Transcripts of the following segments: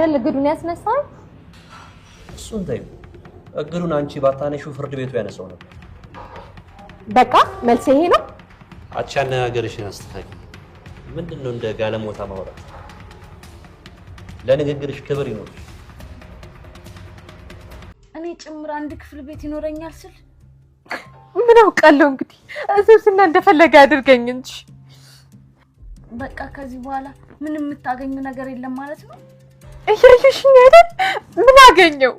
ለግዱን ያስነሳው እሱን ተይው እግሩን አንቺ ባታነሺው ፍርድ ቤቱ ያነሳው ነበር በቃ መልስ ይሄ ነው አቻና ሀገርሽን አስተካክል ምንድነው እንደ ጋለሞታ ማውራት ለንግግርሽ ክብር ይኖር እኔ ጭምር አንድ ክፍል ቤት ይኖረኛል ስል ምን አውቃለሁ እንግዲህ እሱስና እንደፈለገ አድርገኝ እንጂ በቃ ከዚህ በኋላ ምንም የምታገኙ ነገር የለም ማለት ነው እያየሽኝ አይደል ምን አገኘው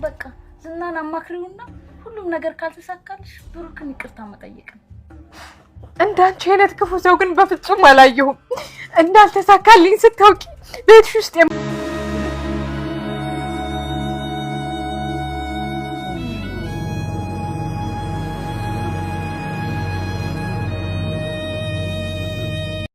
በቃ ዝናን አማክሪውና ሁሉም ነገር ካልተሳካልሽ ብሩክን ይቅርታ መጠየቅ እንዳንቺ አይነት ክፉ ሰው ግን በፍጹም አላየሁም እንዳልተሳካልኝ ስታውቂ ቤትሽ ውስጥ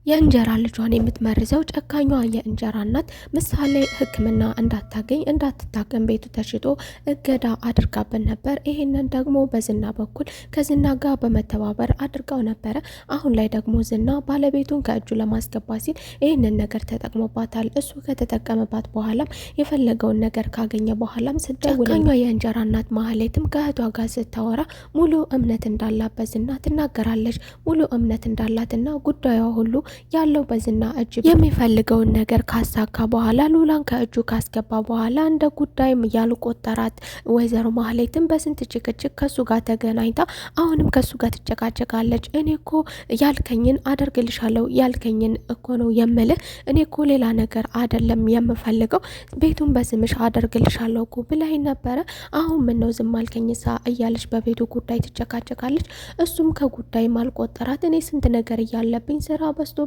የእንጀራ ልጇን የምትመርዘው ጨካኟ የእንጀራ እናት ምሳሌ ሕክምና እንዳታገኝ እንዳትታከም ቤቱ ተሽጦ እገዳ አድርጋብን ነበር። ይሄንን ደግሞ በዝና በኩል ከዝና ጋር በመተባበር አድርጋው ነበረ። አሁን ላይ ደግሞ ዝና ባለቤቱን ከእጁ ለማስገባት ሲል ይሄንን ነገር ተጠቅሞባታል። እሱ ከተጠቀመባት በኋላም የፈለገውን ነገር ካገኘ በኋላም ጨካኟ የእንጀራ እናት ማህሌትም ከእህቷ ጋር ስታወራ ሙሉ እምነት እንዳላት ዝና ትናገራለች። ሙሉ እምነት እንዳላትና ጉዳዩ ሁሉ ያለው በዝና እጅ የሚፈልገውን ነገር ካሳካ በኋላ ሉላን ከእጁ ካስገባ በኋላ እንደ ጉዳይም ያልቆጠራት ወይዘሮ ማህሌትም በስንት ጭቅጭቅ ከሱ ጋር ተገናኝታ አሁንም ከሱ ጋር ትጨቃጨቃለች። እኔ እኮ ያልከኝን አደርግልሻለሁ ያልከኝን እኮ ነው የምልህ እኔ እኮ ሌላ ነገር አይደለም የምፈልገው ቤቱን በስምሽ አደርግልሻለሁ እኮ ብላኝ ነበረ አሁን ምን ነው ዝም አልከኝሳ እያለች በቤቱ ጉዳይ ትጨቃጨቃለች። እሱም ከጉዳይ ማልቆጠራት እኔ ስንት ነገር እያለብኝ ስራ በስቶ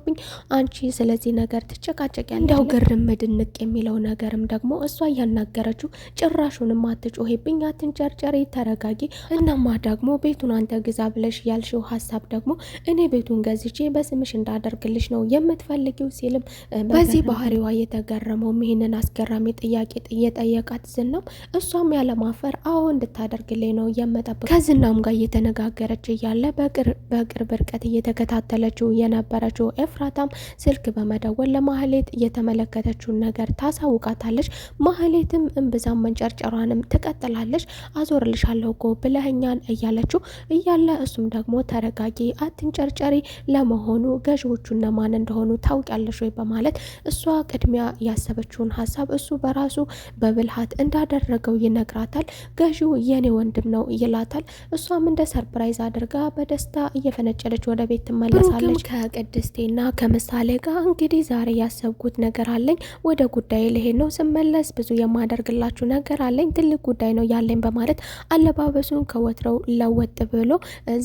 አንቺ ስለዚህ ነገር ትጨቃጨቂያለሽ እንደው ግርም ድንቅ የሚለው ነገርም ደግሞ እሷ ያናገረችው ጭራሹንም አትጮሂብኝ አትንጨርጨሪ ተረጋጊ እናማ ደግሞ ቤቱን አንተ ግዛ ብለሽ ያልሽው ሐሳብ ደግሞ እኔ ቤቱን ገዝቼ በስምሽ እንዳደርግልሽ ነው የምትፈልጊው ሲልም በዚህ ባህሪዋ የተገረመው ይሄንን አስገራሚ ጥያቄ እየጠየቃት ዝናም እሷም ያለማፈር አዎ እንድታደርግልኝ ነው የምጠብቀው ከዝናም ጋር እየተነጋገረች እያለ በቅርብ ርቀት እየተከታተለችው የነበረችው ኤፍራታም ስልክ በመደወል ለማህሌት እየተመለከተችውን ነገር ታሳውቃታለች። ማህሌትም እንብዛም መንጨርጨሯንም ትቀጥላለች። አዞርልሻለሁ እኮ ብለኸኛል እያለችው እያለ እሱም ደግሞ ተረጋጊ አትንጨርጨሪ ለመሆኑ ገዢዎቹ እነማን እንደሆኑ ታውቂያለሽ ወይ በማለት እሷ ቅድሚያ ያሰበችውን ሐሳብ እሱ በራሱ በብልሃት እንዳደረገው ይነግራታል። ገዢው የኔ ወንድም ነው ይላታል። እሷም እንደ ሰርፕራይዝ አድርጋ በደስታ እየፈነጨለች ወደ ቤት ትመለሳለች። ከቅድስቴና ከምሳሌ ጋር እንግዲህ ዛሬ ያሰብኩት ነገር አለኝ ወደ ጉዳይ ልሄድ ነው ስመለስ ብዙ የማደርግላችሁ ነገር አለኝ ትልቅ ጉዳይ ነው ያለኝ በማለት አለባበሱን ከወትረው ለወጥ ብሎ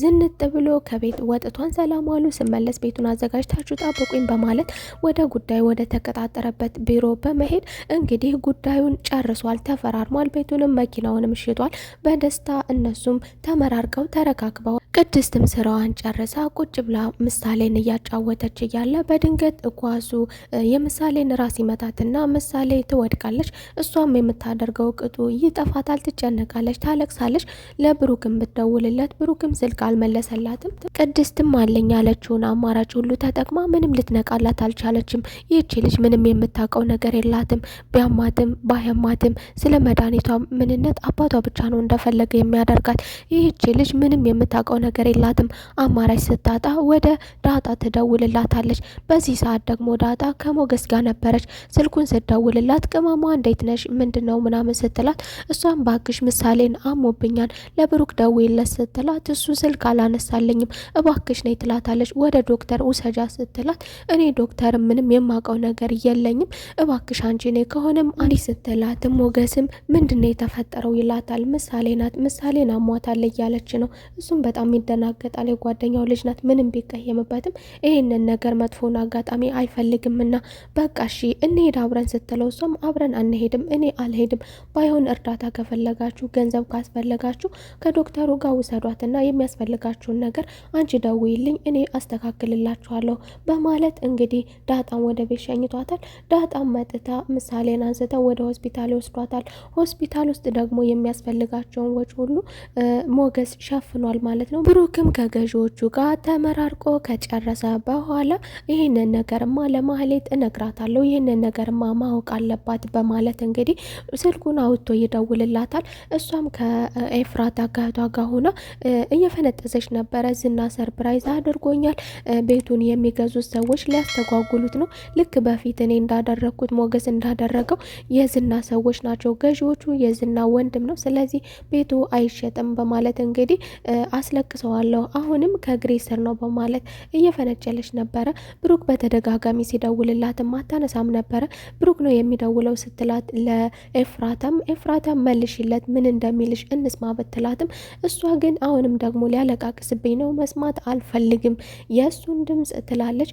ዝንጥ ብሎ ከቤት ወጥቷን ሰላም ዋሉ ስመለስ ቤቱን አዘጋጅታችሁ ጠብቁኝ በማለት ወደ ጉዳይ ወደ ተቀጣጠረበት ቢሮ በመሄድ እንግዲህ ጉዳዩን ጨርሷል ተፈራርሟል ቤቱንም መኪናውንም ሽጧል በደስታ እነሱም ተመራርቀው ተረካክበው ቅድስትም ስራዋን ጨርሳ ቁጭ ብላ ምሳሌን እያጫወተች እያለ በድንገት ኳሱ የምሳሌን ራስ ይመታትና ምሳሌ ትወድቃለች። እሷም የምታደርገው ቅጡ ይጠፋታል ትጨነቃለች ታለቅሳለች። ለብሩክም ብትደውልለት ብሩክም ስልክ አልመለሰላትም። ቅድስትም አለኝ ያለችውን አማራጭ ሁሉ ተጠቅማ ምንም ልትነቃላት አልቻለችም። ይህቺ ልጅ ምንም የምታውቀው ነገር የላትም ቢያማትም ባያማትም ስለ መድኃኒቷ ምንነት አባቷ ብቻ ነው እንደፈለገ የሚያደርጋት። ይህቺ ልጅ ምንም የምታውቀው ነገር የላትም። አማራጭ ስታጣ ወደ ዳጣ ትደውልላታለች። በዚህ ሰዓት ደግሞ ዳጣ ከሞገስ ጋር ነበረች። ስልኩን ስትደውልላት ቅመሟ እንዴት ነሽ ምንድነው ምናምን ስትላት እሷም ባክሽ ምሳሌን አሞብኛል ለብሩክ ደውይለት ስትላት እሱ ስልክ አላነሳለኝም እባክሽ ነይ ትላታለች። ወደ ዶክተር ውሰጃ ስትላት እኔ ዶክተር ምንም የማውቀው ነገር የለኝም እባክሽ አንቺ ነይ ከሆነም አንዲ ስትላት ሞገስም ምንድነው የተፈጠረው ይላታል። ምሳሌ ናት ምሳሌን አሟታል እያለች ነው። እሱም በጣም ይደናገጣል። የጓደኛው ልጅ ናት ምንም ቢቀየምበትም ይሄንን ነገር መጥፎን አጋጣሚ አይፈልግምና በቃ እሺ እንሄድ አብረን ስትለው እሷም አብረን አንሄድም እኔ አልሄድም ባይሆን እርዳታ ከፈለጋችሁ ገንዘብ ካስፈለጋችሁ ከዶክተሩ ጋር ውሰዷትና የሚያስፈልጋችሁን ነገር አንቺ ደውይልኝ እኔ አስተካክልላችኋለሁ በማለት እንግዲህ ዳጣም ወደ ቤት ሸኝቷታል። ዳጣም መጥታ ምሳሌን አንስተው ወደ ሆስፒታል ይወስዷታል። ሆስፒታል ውስጥ ደግሞ የሚያስፈልጋቸውን ወጪ ሁሉ ሞገስ ሸፍኗል ማለት ነው። ብሩክም ከገዢዎቹ ጋር ተመራርቆ ከጨረሰ በኋላ ይህንን ነገርማ ለማህሌት እነግራታለሁ፣ ይህንን ነገርማ ማወቅ አለባት በማለት እንግዲህ ስልኩን አውጥቶ ይደውልላታል። እሷም ከኤፍራታ ጋቷ ጋር ሆና እየፈነጠዘች ነበረ። ዝና ሰርፕራይዝ አድርጎኛል፣ ቤቱን የሚገዙት ሰዎች ሊያስተጓጉሉት ነው፣ ልክ በፊት እኔ እንዳደረግኩት ሞገስ እንዳደረገው የዝና ሰዎች ናቸው ገዢዎቹ፣ የዝና ወንድም ነው፣ ስለዚህ ቤቱ አይሸጥም በማለት እንግዲህ አስለቅሰዋለሁ፣ አሁንም ከእግሬ ስር ነው በማለት እየፈነጨለች ነበረ። ብሩክ በተደጋጋሚ ሲደውልላትም አታነሳም ነበረ። ብሩክ ነው የሚደውለው ስትላት ለኤፍራታም ኤፍራታም መልሽለት ምን እንደሚልሽ እንስማ ብትላትም እሷ ግን አሁንም ደግሞ ሊያለቃቅስብኝ ነው መስማት አልፈልግም የእሱን ድምፅ ትላለች።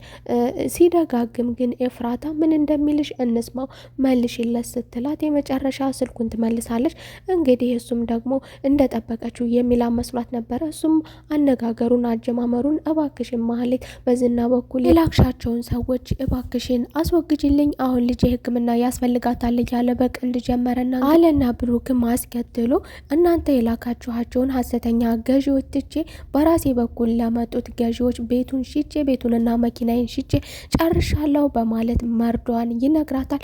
ሲደጋግም ግን ኤፍራታ ምን እንደሚልሽ እንስማው መልሽለት ስትላት የመጨረሻ ስልኩን ትመልሳለች። እንግዲህ እሱም ደግሞ እንደጠበቀችው የሚላ መስሏት ነበረ። እሱም አነጋገሩን አጀማመሩን እባክሽን ማህሌት በዝና በኩል የላክሻቸውን ሰዎች እባክሽን አስወግጅልኝ፣ አሁን ልጅ ሕክምና ያስፈልጋታል እያለ በቀልድ ጀመረና አለና ብሩክም አስከትሎ እናንተ የላካችኋቸውን ሀሰተኛ ገዢዎች ትቼ በራሴ በኩል ለመጡት ገዢዎች ቤቱን ሽጬ ቤቱንና መኪናዬን ሽጬ ጨርሻለሁ በማለት መርዷን ይነግራታል።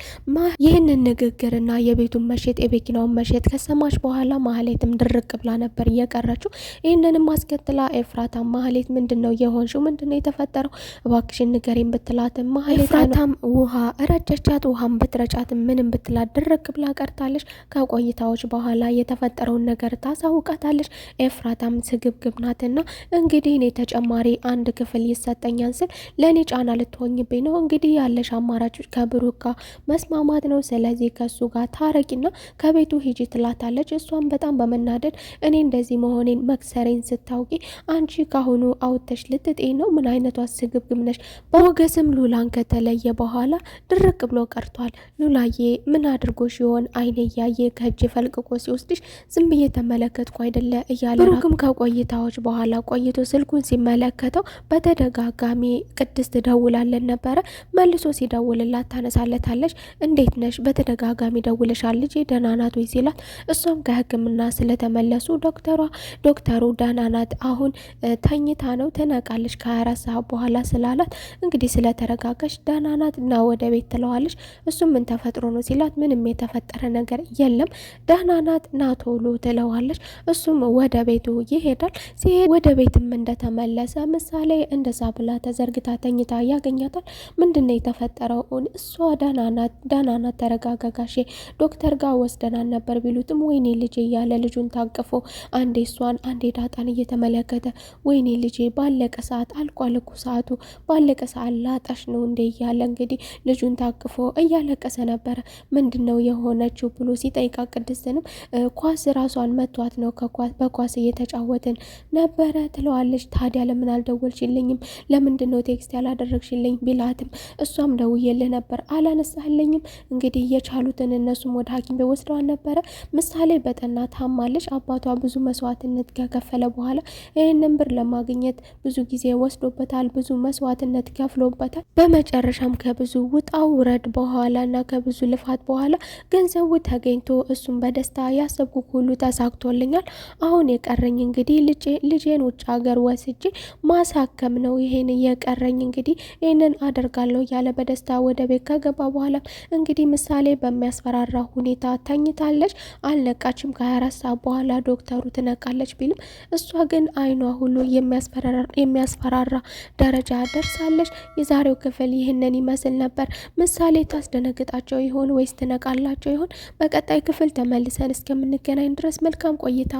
ይህንን ንግግርና የቤቱን መሸጥ የመኪናውን መሸጥ ከሰማች በኋላ ማህሌትም ድርቅ ብላ ነበር እየቀረችው። ይህንንም አስከትላ ኤፍራታ ማህሌት ምንድነው የሆንሽው? ምንድነው የተፈጠረው? እባክሽን ንገሪኝ ብትላትም ኤፍራታም ውሃ ረጨቻት። ውሃም ብትረጫትም ምንም ብትላት ድርቅ ብላ ቀርታለች። ከቆይታዎች በኋላ የተፈጠረውን ነገር ታሳውቃታለች። ኤፍራታም ስግብግብ ናትና እንግዲህ እኔ ተጨማሪ አንድ ክፍል ይሰጠኛል ስል ለእኔ ጫና ልትሆኝብኝ ነው። እንግዲህ ያለሽ አማራጮች ከብሩክ ጋር መስማማት ነው። ስለዚህ ከሱ ጋር ታረቂና ከቤቱ ሂጂ ትላታለች። እሷም በጣም በመናደድ እኔ እንደዚህ መሆኔን መክሰሬን ስታውቂ አንቺ ካሁኑ አውጥተሽ ልትጤኝ ነው? ምን አይነቷ ስግብግብ ነሽ? ሞገስም ሉላን ከተለየ በኋላ ድርቅ ብሎ ቀርቷል። ሉላዬ ምን አድርጎሽ ይሆን? አይኔ እያየ ከእጅ ፈልቅቆ ሲወስድሽ ዝም ብዬ ተመለከትኩ አይደለ እያለ ብሩክም ከቆይታዎች በኋላ ቆይቶ ስልኩን ሲመለከተው በተደጋጋሚ ቅድስት ደውላለን ነበረ። መልሶ ሲደውልላት ታነሳለታለች። እንዴት ነሽ? በተደጋጋሚ ደውለሻል ልጄ ደህና ናት ወይ ሲላት እሷም ከሕክምና ስለተመለሱ ዶክተሩ ደህና ናት፣ አሁን ተኝታ ነው ትነቃለች ከ24 ሰዓት በኋላ ስላላት እንግዲህ ስለተረጋጋች ደህና ናት እና ወደ ቤት ትለዋለች። እሱም ምን ተፈጥሮ ነው ሲላት ምንም የተፈጠረ ነገር የለም ደህና ናት ና ቶሎ ትለዋለች። እሱም ወደ ቤቱ ይሄዳል። ሲሄድ ወደ ቤትም እንደተመለሰ ምሳሌ እንደዛ ብላ ተዘርግታ ተኝታ ያገኛታል። ምንድነው የተፈጠረው? እሷ ደህና ናት ተረጋጋጋሽ ዶክተር ጋር ወስደናል ነበር ቢሉትም ወይኔ ልጄ እያለ ልጁን ታቅፎ አንዴ እሷን አንዴ ዳጣን እየተመለከተ ወይኔ ልጄ ባለቀ ሰዓት አልቋል እኮ ሰዓቱ ባለቀ ሰዓት ላጣሽ ነው እንዴ እያለ እንግዲህ ልጁን ታቅፎ እያለቀሰ ነበረ። ምንድነው የሆነችው ብሎ ሲጠይቃ ቅድስትንም ኳስ ራሷን መቷት ነው በኳስ እየተጫወትን ነበረ ትለዋለች። ታዲያ ለምን አልደወልሽልኝም? ለምንድነው ቴክስት ያላደረግሽልኝ ቢላትም እሷም ደውዬልህ ነበር አላነሳህልኝም። እንግዲህ የቻሉትን እነሱም ወደ ሐኪም ቤት ወስደዋል ነበረ። ምሳሌ በጠና ታማለች። አባቷ ብዙ መስዋዕትነት ከከፈለ በኋላ ይህንን ብር ለማግኘት ብዙ ጊዜ ወስዶበታል፣ ብዙ መስዋዕትነት ከፍሎበታል። በመጨረሻም ከብዙ ውጣ ውረድ በኋላ እና ከብዙ ልፋት በኋላ ገንዘቡ ተገኝቶ እሱም በደስታ ያሰብኩ ሁሉ ተሳክቶልኛል። አሁን የቀረኝ እንግዲህ ልጄን ውጭ ሀገር ወስጄ ማሳከም ነው። ይሄን የቀረኝ እንግዲህ ይህንን አደርጋለሁ እያለ በደስታ ወደ ቤት ከገባ በኋላ እንግዲህ ምሳሌ በሚያስፈራራ ሁኔታ ተኝታለች። አልነቃችም። ከ24 ሰዓት በኋላ ዶክተሩ ትነቃለች ቢልም እሷ ግን አይኗ ሁሉ የሚያስፈራራ ደረጃ ደርሳለች። የዛሬው ክፍል ይህንን ይመስል ነበር። ምሳሌ ታስደነግጣቸው ይሆን ወይስ ትነቃላቸው ይሆን? በቀጣይ ክፍል ተመልሰን እስከምንገናኝ ድረስ መልካም ቆይታ